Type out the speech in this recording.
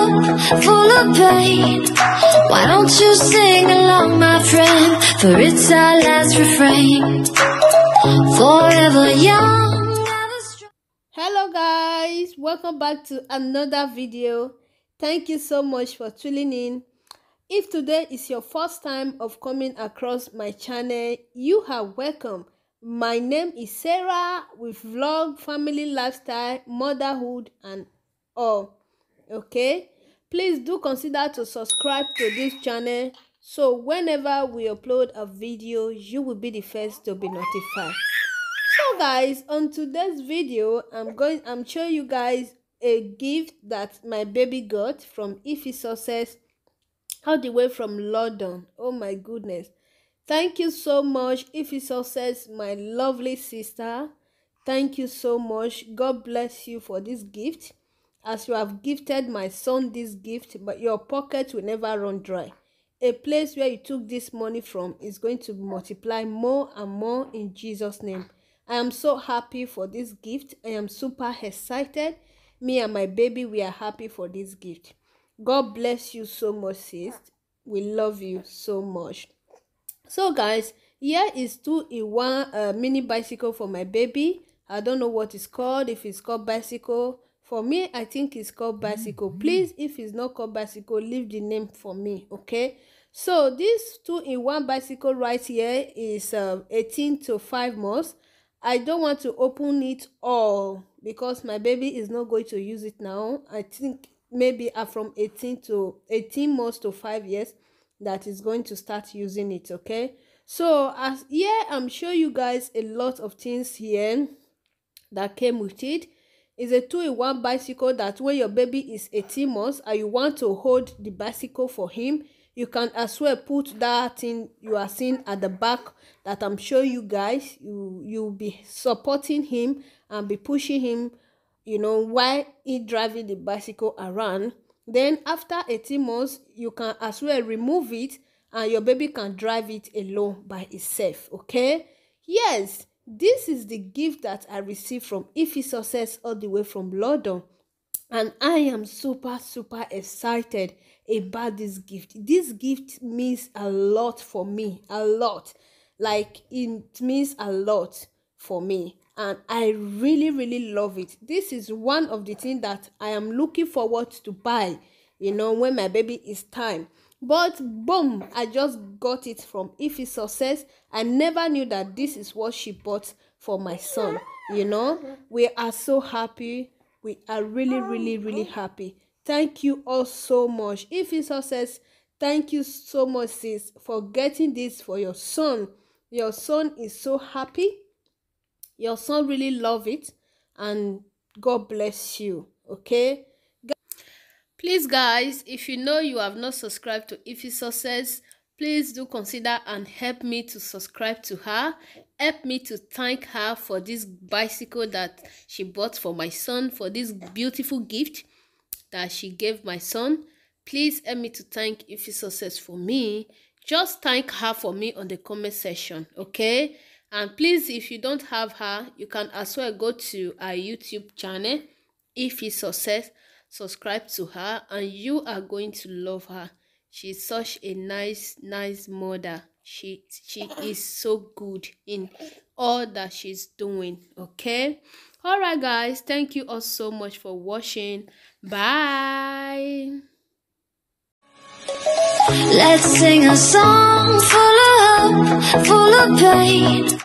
hope, full of pain. Why don't you sing along, my friend? For it's our last refrain. Forever young, ever strong. Hello guys, welcome back to another video. Thank you so much for tuning in. If today is your first time of coming across my channel, you are welcome. My name is Sarah with vlog, family lifestyle, motherhood and all. Okay, please do consider to subscribe to this channel so whenever we upload a video, you will be the first to be notified. So guys, on today's video, I'm showing you guys a gift that my baby got from Ify Success all the way from London. Oh my goodness. Thank you so much, Ify Success, my lovely sister. Thank you so much. God bless you for this gift. As you have gifted my son this gift, but your pocket will never run dry. A place where you took this money from is going to multiply more and more in Jesus' name. I am so happy for this gift. I am super excited. Me and my baby, we are happy for this gift. God bless you so much, sis. We love you so much. So guys, here is 2-in-1 mini bicycle for my baby. I don't know what it's called, if it's called bicycle. For me, I think it's called bicycle. Please, if it's not called bicycle, leave the name for me, okay? So this 2-in-1 bicycle right here is 18 to 5 months. I don't want to open it all because my baby is not going to use it now. I think maybe from 18 months to 5 years that is going to start using it, okay? So as here, I'm showing you guys a lot of things here that came with it. It's a 2-in-1 bicycle that when your baby is 18 months and you want to hold the bicycle for him, you can as well put that thing you are seeing at the back that I'm showing you guys. You'll be supporting him and be pushing him, you know, while he driving the bicycle around. Then after 18 months, you can as well remove it and your baby can drive it alone by itself, okay? Yes, this is the gift that I received from Ify Success all the way from London. And I am super excited about this gift. This gift means a lot for me, a lot. Like, it means a lot for me. And I really love it. This is one of the things that I am looking forward to buy, you know, when my baby is time. But boom, I just got it from Ify Success. I never knew that this is what she bought for my son, you know. We are so happy. We are really happy. Thank you all so much. Ify Success, thank you so much, sis, for getting this for your son. Your son is so happy. Your son really love it. And God bless you, okay? Please guys, if you know you have not subscribed to Ify Success, please do consider and help me to subscribe to her. Help me to thank her for this bicycle that she bought for my son, for this beautiful gift that she gave my son. Please help me to thank Ify Success for me. Just thank her for me on the comment section, okay? And please, if you don't have her, you can as well go to our YouTube channel, Ify Success. Subscribe to her and you are going to love her. She's such a nice mother. She is so good in all that she's doing, okay? All right guys, thank you all so much for watching. Bye. Let's sing a song full of hope, full of pain.